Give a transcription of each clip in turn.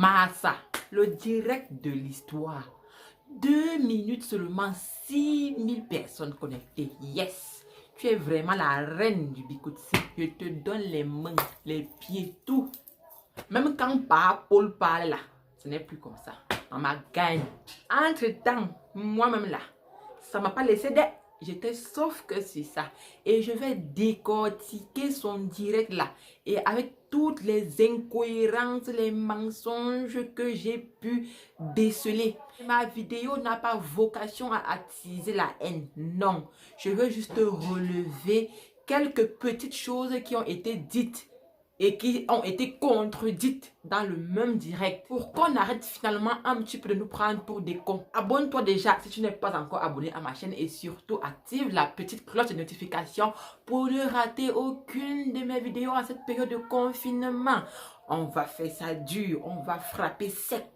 Massa, le direct de l'histoire. 2 minutes seulement, 6000 personnes connectées. Yes! Tu es vraiment la reine du Bikutsi. Je te donne les mains, les pieds, tout. Même quand Paul parle là, ce n'est plus comme ça. Maman gagne. Entre-temps, moi-même là, ça m'a pas laissé d'être. J'étais sauf que c'est ça. Et je vais décortiquer son direct là. Et avec toutes les incohérences, les mensonges que j'ai pu déceler. Ma vidéo n'a pas vocation à attiser la haine. Non. Je veux juste relever quelques petites choses qui ont été dites et qui ont été contredites dans le même direct pour qu'on arrête finalement un petit peu de nous prendre pour des cons. Abonne-toi déjà si tu n'es pas encore abonné à ma chaîne et surtout active la petite cloche de notification pour ne rater aucune de mes vidéos en cette période de confinement. On va faire ça dur, on va frapper sec.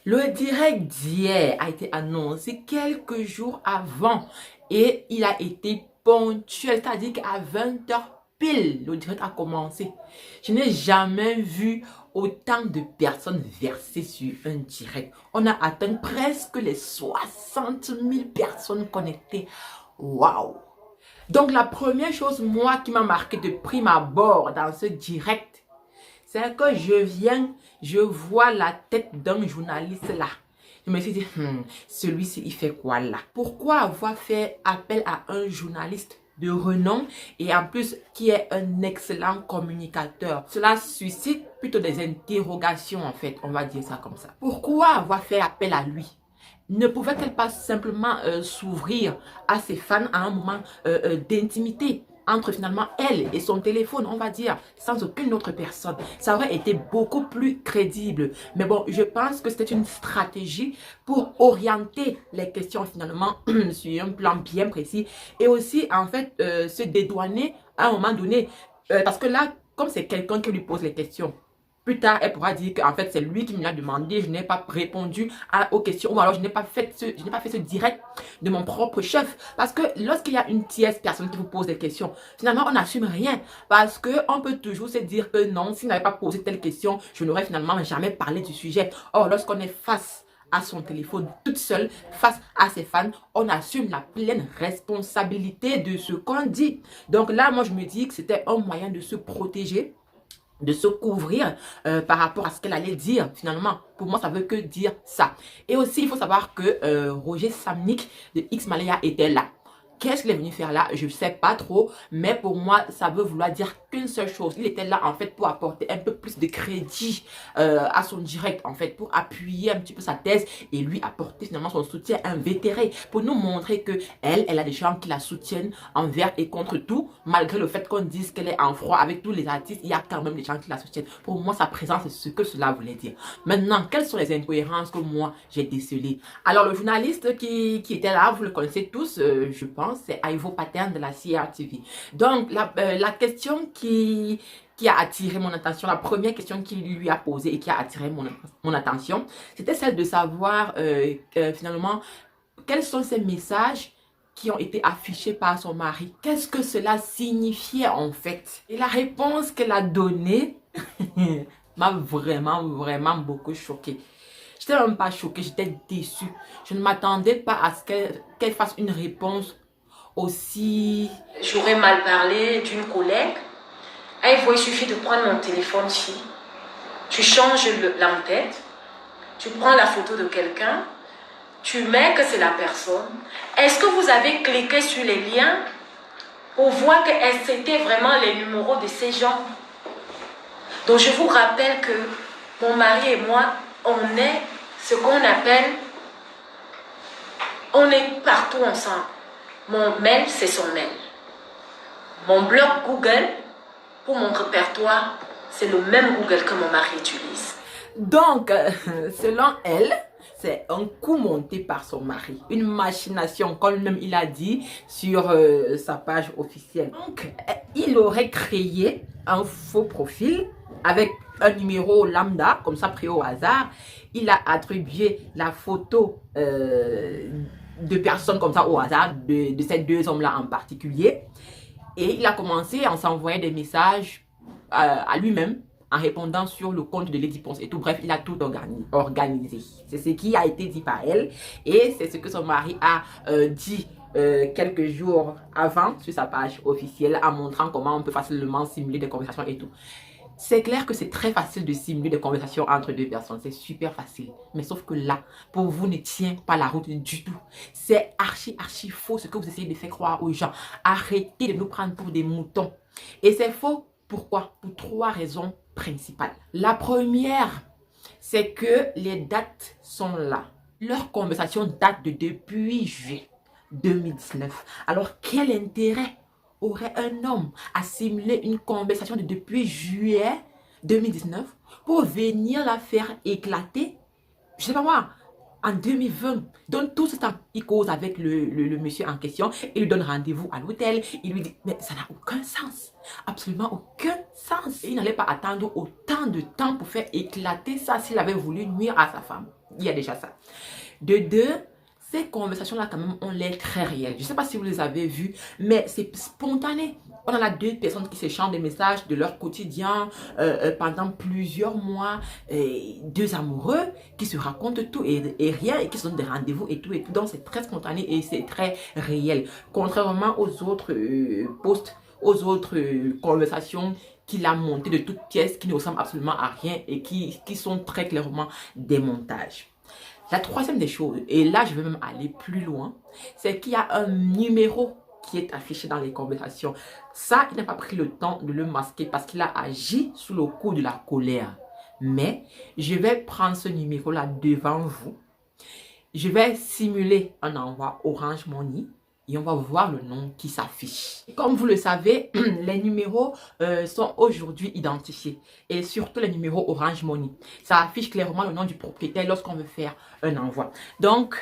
Le direct d'hier a été annoncé quelques jours avant et il a été ponctuel, c'est-à-dire qu'à 20h pile, le direct a commencé. Je n'ai jamais vu autant de personnes versées sur un direct. On a atteint presque les 60 000 personnes connectées. Waouh! Donc la première chose, moi, qui m'a marqué de prime abord dans ce direct, c'est que je vois la tête d'un journaliste là. Je me suis dit, celui-ci, il fait quoi là? Pourquoi avoir fait appel à un journaliste de renom et en plus qui est un excellent communicateur? Cela suscite plutôt des interrogations en fait, on va dire ça comme ça. Pourquoi avoir fait appel à lui? Ne pouvait-elle pas simplement s'ouvrir à ses fans à un moment d'intimité entre finalement elle et son téléphone, on va dire, sans aucune autre personne? Ça aurait été beaucoup plus crédible. Mais bon, je pense que c'était une stratégie pour orienter les questions finalement sur un plan bien précis et aussi en fait se dédouaner à un moment donné. Parce que là, comme c'est quelqu'un qui lui pose les questions, plus tard, elle pourra dire qu'en fait, c'est lui qui me l'a demandé, je n'ai pas répondu aux questions, ou alors je n'ai pas fait ce direct de mon propre chef. Parce que lorsqu'il y a une tierce personne qui vous pose des questions, finalement, on n'assume rien. Parce qu'on peut toujours se dire que non, s'il n'avait pas posé telle question, je n'aurais finalement jamais parlé du sujet. Or, lorsqu'on est face à son téléphone, toute seule, face à ses fans, on assume la pleine responsabilité de ce qu'on dit. Donc là, moi, je me dis que c'était un moyen de se protéger, de se couvrir par rapport à ce qu'elle allait dire finalement. Pour moi, ça veut que dire ça. Et aussi, il faut savoir que Roger Samnik de X Malaya était là. Qu'est-ce qu'il est venu faire là? Je ne sais pas trop, mais pour moi, ça veut vouloir dire qu'une seule chose. Il était là, en fait, pour apporter un peu plus de crédit à son direct, en fait, pour appuyer un petit peu sa thèse et lui apporter finalement son soutien invétéré, pour nous montrer que elle a des gens qui la soutiennent envers et contre tout, malgré le fait qu'on dise qu'elle est en froid avec tous les artistes, il y a quand même des gens qui la soutiennent. Pour moi, sa présence, c'est ce que cela voulait dire. Maintenant, quelles sont les incohérences que moi, j'ai décelées? Alors, le journaliste qui était là, vous le connaissez tous, je pense, c'est Ivo Pattern de la CRTV. Donc, la question qui a attiré mon attention, la première question qu'il lui a posée et qui a attiré mon attention, c'était celle de savoir finalement quels sont ces messages qui ont été affichés par son mari. Qu'est-ce que cela signifiait en fait? Et la réponse qu'elle a donnée m'a vraiment beaucoup choquée. J'étais même pas choquée, j'étais déçue. Je ne m'attendais pas à ce qu'elle fasse une réponse aussi... J'aurais mal parlé d'une collègue. Il suffit de prendre mon téléphone ici. Tu changes l'entête. Tu prends la photo de quelqu'un. Tu mets que c'est la personne. Est-ce que vous avez cliqué sur les liens pour voir que c'était vraiment les numéros de ces gens? Donc je vous rappelle que mon mari et moi, on est ce qu'on appelle... On est partout ensemble. Mon mail, c'est son mail. Mon blog Google, pour mon répertoire, c'est le même Google que mon mari utilise. Donc, selon elle, c'est un coup monté par son mari. Une machination, comme même il a dit sur sa page officielle. Donc, il aurait créé un faux profil avec un numéro lambda, comme ça pris au hasard. Il a attribué la photo de personnes comme ça au hasard, de ces deux hommes-là en particulier. Et il a commencé à s'envoyer des messages à lui-même en répondant sur le compte de Lady Ponce et tout. Bref, il a tout organisé. C'est ce qui a été dit par elle et c'est ce que son mari a dit quelques jours avant sur sa page officielle en montrant comment on peut facilement simuler des conversations et tout. C'est clair que c'est très facile de simuler des conversations entre deux personnes. C'est super facile. Mais sauf que là, pour vous, ne tient pas la route du tout. C'est archi faux ce que vous essayez de faire croire aux gens. Arrêtez de nous prendre pour des moutons. Et c'est faux. Pourquoi? Pour 3 raisons principales. La première, c'est que les dates sont là. Leur conversation date depuis juillet 2019. Alors, quel intérêt aurait un homme à simuler une conversation de depuis juillet 2019 pour venir la faire éclater, je sais pas moi, en 2020? Donc tout ce temps, il cause avec le monsieur en question, il lui donne rendez-vous à l'hôtel, il lui dit, mais ça n'a aucun sens, absolument aucun sens. Et il n'allait pas attendre autant de temps pour faire éclater ça s'il avait voulu nuire à sa femme. Il y a déjà ça. De deux, ces conversations-là, quand même, ont l'air très réelles. Je ne sais pas si vous les avez vues, mais c'est spontané. On a là 2 personnes qui s'échangent des messages de leur quotidien pendant plusieurs mois. 2 amoureux qui se racontent tout et rien et qui se donnent des rendez-vous et tout. Donc, c'est très spontané et c'est très réel. Contrairement aux autres posts, aux autres conversations qu'il a montées de toutes pièces qui ne ressemblent absolument à rien et qui sont très clairement des montages. La troisième des choses, et là je vais même aller plus loin, c'est qu'il y a un numéro qui est affiché dans les conversations. Ça, il n'a pas pris le temps de le masquer parce qu'il a agi sous le coup de la colère. Mais je vais prendre ce numéro-là devant vous. Je vais simuler un envoi Orange Money et on va voir le nom qui s'affiche. Comme vous le savez, les numéros sont aujourd'hui identifiés et surtout les numéros Orange Money. Ça affiche clairement le nom du propriétaire lorsqu'on veut faire un envoi. Donc,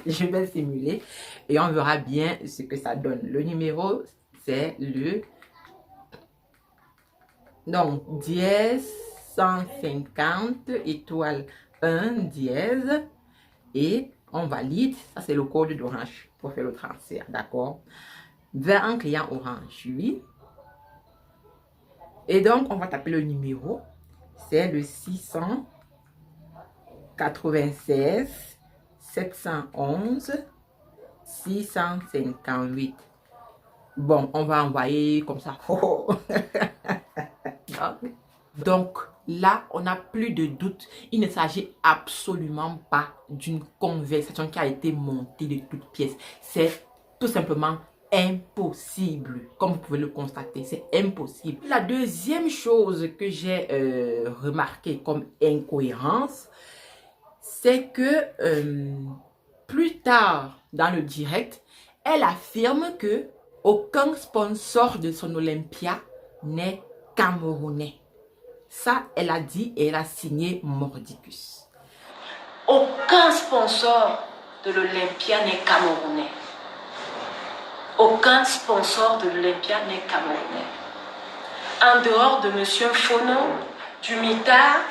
je vais simuler et on verra bien ce que ça donne. Le numéro, c'est le donc dièse 150 étoile 1 dièse. Et on valide, ça c'est le code d'Orange pour faire le transfert, d'accord? Vers un client Orange, oui. Et donc, on va taper le numéro, c'est le 696 711 658. Bon, on va envoyer comme ça. Donc, là, on n'a plus de doute. Il ne s'agit absolument pas d'une conversation qui a été montée de toutes pièces. C'est tout simplement impossible. Comme vous pouvez le constater, c'est impossible. La deuxième chose que j'ai remarqué comme incohérence, c'est que plus tard dans le direct, elle affirme que aucun sponsor de son Olympia n'est camerounais. Ça, elle a dit et elle a signé Mordicus. Aucun sponsor de l'Olympia n'est camerounais. Aucun sponsor de l'Olympia n'est camerounais. En dehors de Monsieur Fono, du Mitard,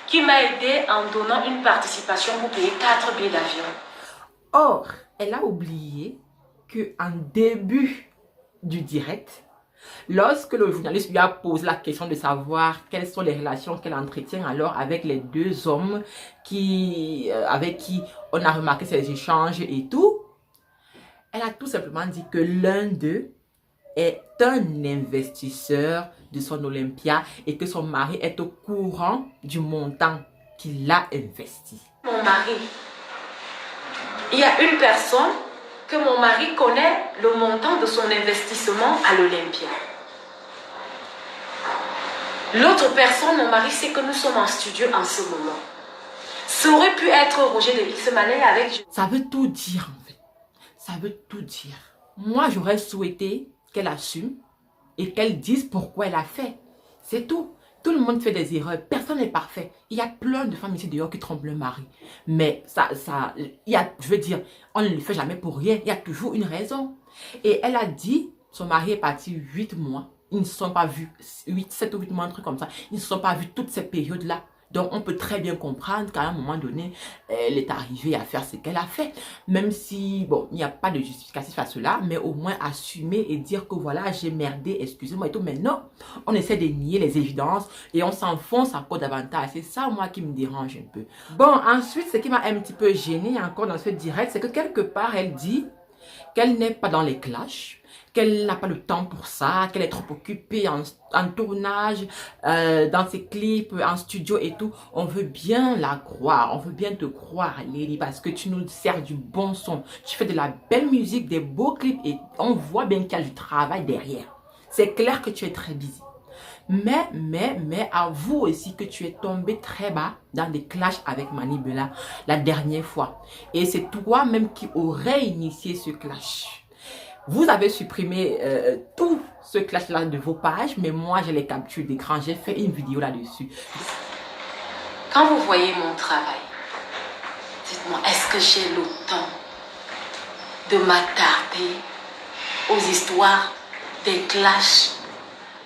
qui m'a aidé en donnant une participation pour payer 4 billets d'avion. Or, elle a oublié qu'en début du direct, lorsque le journaliste lui a posé la question de savoir quelles sont les relations qu'elle entretient alors avec les 2 hommes avec qui on a remarqué ces échanges et tout, elle a tout simplement dit que l'un d'eux est un investisseur de son Olympia et que son mari est au courant du montant qu'il a investi. Mon mari, il y a une personne que mon mari connaît le montant de son investissement à l'Olympia. L'autre personne, mon mari, sait que nous sommes en studio en ce moment. Ça aurait pu être Roger de X Malais avec... Ça veut tout dire en fait. Ça veut tout dire. Moi, j'aurais souhaité qu'elle assume et qu'elle dise pourquoi elle a fait. C'est tout. Tout le monde fait des erreurs. Personne n'est parfait. Il y a plein de femmes ici dehors qui trompent le mari. Mais je veux dire, on ne le fait jamais pour rien. Il y a toujours une raison. Et elle a dit, son mari est parti 8 mois. Ils ne se sont pas vus, 7 ou 8 mois, un truc comme ça. Ils ne se sont pas vus toutes ces périodes-là. Donc, on peut très bien comprendre qu'à un moment donné, elle est arrivée à faire ce qu'elle a fait. Même si, bon, il n'y a pas de justificatif à cela, mais au moins assumer et dire que voilà, j'ai merdé, excusez-moi et tout. Mais non, on essaie de nier les évidences et on s'enfonce encore davantage. C'est ça, moi, qui me dérange un peu. Bon, ensuite, ce qui m'a un petit peu gênée encore dans ce direct, c'est que quelque part, elle dit qu'elle n'est pas dans les clashs, qu'elle n'a pas le temps pour ça, qu'elle est trop occupée en tournage, dans ses clips, en studio et tout. On veut bien la croire, on veut bien te croire, Lady, parce que tu nous sers du bon son. Tu fais de la belle musique, des beaux clips et on voit bien qu'il y a du travail derrière. C'est clair que tu es très busy. Mais, avoue aussi que tu es tombé très bas dans des clashs avec Manibela la dernière fois. Et c'est toi-même qui aurais initié ce clash. Vous avez supprimé tout ce clash-là de vos pages, mais moi, j'ai les captures d'écran. J'ai fait une vidéo là-dessus. Quand vous voyez mon travail, dites-moi, est-ce que j'ai le temps de m'attarder aux histoires des clashs?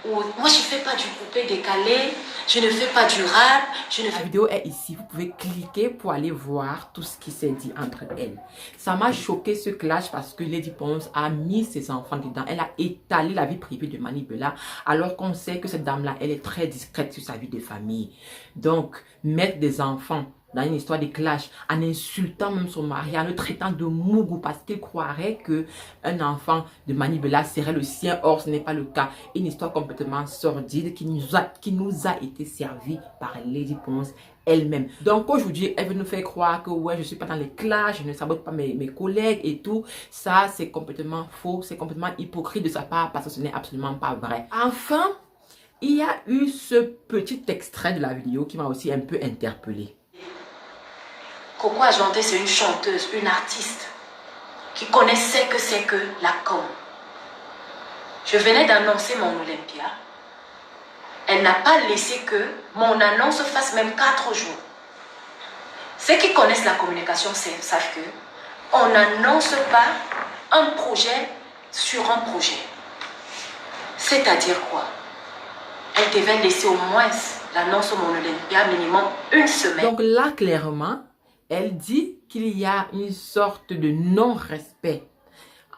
Moi, je ne fais pas du coupé-décalé, je ne fais pas du rap, La vidéo est ici, vous pouvez cliquer pour aller voir tout ce qui s'est dit entre elles. Ça m'a choqué ce clash parce que Lady Ponce a mis ses enfants dedans. Elle a étalé la vie privée de Manibela alors qu'on sait que cette dame-là, elle est très discrète sur sa vie de famille. Donc, mettre des enfants dans une histoire de clash, en insultant même son mari, en le traitant de mougou parce qu'il croirait que un enfant de Manibela serait le sien. Or, ce n'est pas le cas. Une histoire complètement sordide qui nous a été servie par Lady Ponce elle-même. Donc aujourd'hui, elle veut nous faire croire que ouais, je suis pas dans les clashs, je ne sabote pas mes collègues et tout. Ça, c'est complètement faux, c'est complètement hypocrite de sa part parce que ce n'est absolument pas vrai. Enfin, il y a eu ce petit extrait de la vidéo qui m'a aussi un peu interpellée. Coco Ajointé, c'est une chanteuse, une artiste qui connaissait que c'est que la com. Je venais d'annoncer mon Olympia. Elle n'a pas laissé que mon annonce fasse même 4 jours. Ceux qui connaissent la communication savent que on n'annonce pas un projet sur un projet. C'est-à-dire quoi? Elle devait laisser au moins l'annonce Mon Olympia minimum 1 semaine. Donc là, clairement, elle dit qu'il y a une sorte de non-respect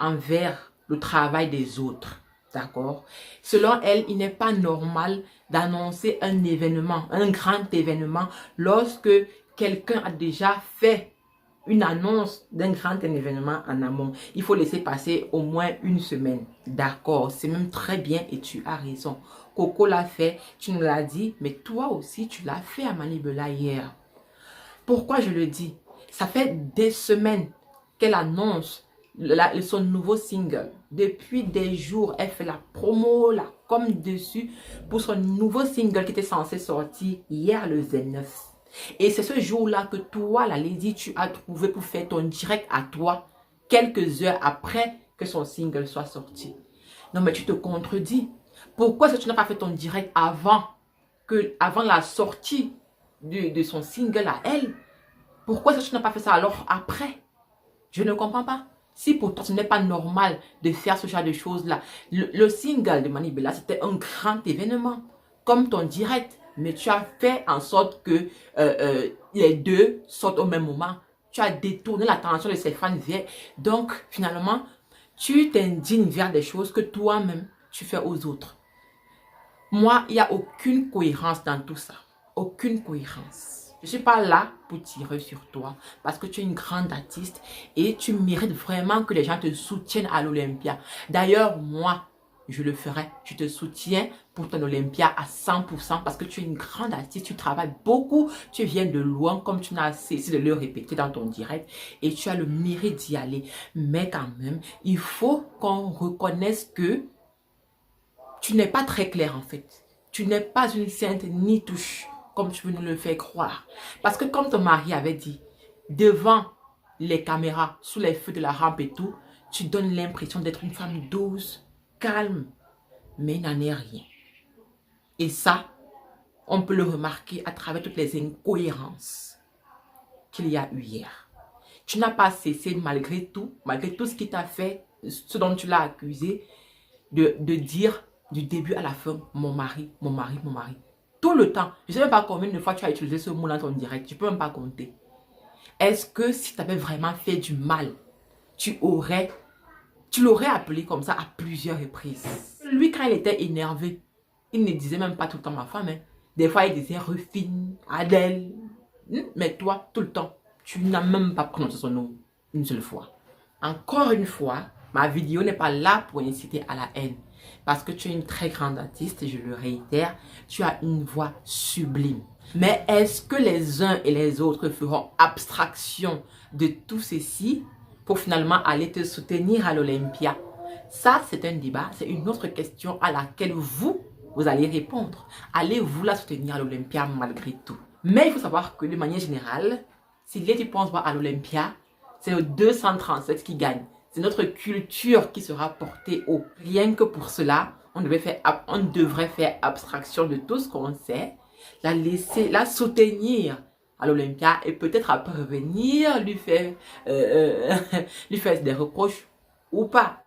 envers le travail des autres. D'accord? Selon elle, il n'est pas normal d'annoncer un événement, un grand événement, lorsque quelqu'un a déjà fait une annonce d'un grand événement en amont. Il faut laisser passer au moins 1 semaine. D'accord, c'est même très bien et tu as raison. Coco l'a fait, tu nous l'as dit, mais toi aussi, tu l'as fait à Manibela hier. Pourquoi je le dis? Ça fait des semaines qu'elle annonce son nouveau single. Depuis des jours, elle fait la promo, la com dessus pour son nouveau single qui était censé sortir hier le 29. Et c'est ce jour-là que toi, la lady, tu as trouvé pour faire ton direct à toi quelques heures après que son single soit sorti. Non, mais tu te contredis. Pourquoi est-ce que tu n'as pas fait ton direct avant la sortie de son single à elle? Pourquoi est-ce que tu n'as pas fait ça alors après? Je ne comprends pas. Si pour toi, ce n'est pas normal de faire ce genre de choses-là. Le single de Manibela, c'était un grand événement, comme ton direct. Mais tu as fait en sorte que les deux sortent au même moment. Tu as détourné l'attention de ses fans vers. Donc, finalement, tu t'indignes vers des choses que toi-même, tu fais aux autres. Moi, il n'y a aucune cohérence dans tout ça. Aucune cohérence. Je ne suis pas là pour tirer sur toi parce que tu es une grande artiste et tu mérites vraiment que les gens te soutiennent à l'Olympia. D'ailleurs, moi, je le ferai. Je te soutiens pour ton Olympia à 100% parce que tu es une grande artiste, tu travailles beaucoup, tu viens de loin comme tu n'as cessé de le répéter dans ton direct et tu as le mérite d'y aller. Mais quand même, il faut qu'on reconnaisse que tu n'es pas très clair en fait. Tu n'es pas une sainte ni touche comme tu veux nous le faire croire. Parce que comme ton mari avait dit, devant les caméras, sous les feux de la rampe et tout, tu donnes l'impression d'être une femme douce, calme, mais il n'en est rien. Et ça, on peut le remarquer à travers toutes les incohérences qu'il y a eu hier. Tu n'as pas cessé malgré tout ce qui t'a fait, ce dont tu l'as accusé, de dire du début à la fin, mon mari, mon mari, mon mari. tout le temps. Je ne sais même pas combien de fois tu as utilisé ce mot dans ton direct. Tu ne peux même pas compter. Est-ce que si tu avais vraiment fait du mal, tu l'aurais appelé comme ça à plusieurs reprises? Lui, quand il était énervé, il ne disait même pas tout le temps ma femme. Hein. Des fois, il disait Rufine, Adèle. Mais toi, tout le temps, tu n'as même pas prononcé son nom une seule fois. Encore une fois, ma vidéo n'est pas là pour inciter à la haine. Parce que tu es une très grande artiste, je le réitère, tu as une voix sublime. Mais est-ce que les uns et les autres feront abstraction de tout ceci pour finalement aller te soutenir à l'Olympia? Ça, c'est un débat, c'est une autre question à laquelle vous allez répondre. Allez-vous la soutenir à l'Olympia malgré tout? Mais il faut savoir que de manière générale, si tu penses voir à l'Olympia, c'est le 237 qui gagne. C'est notre culture qui sera portée haut. Rien que pour cela, on devrait faire abstraction de tout ce qu'on sait, la soutenir à l'Olympia et peut-être après revenir lui faire des reproches ou pas.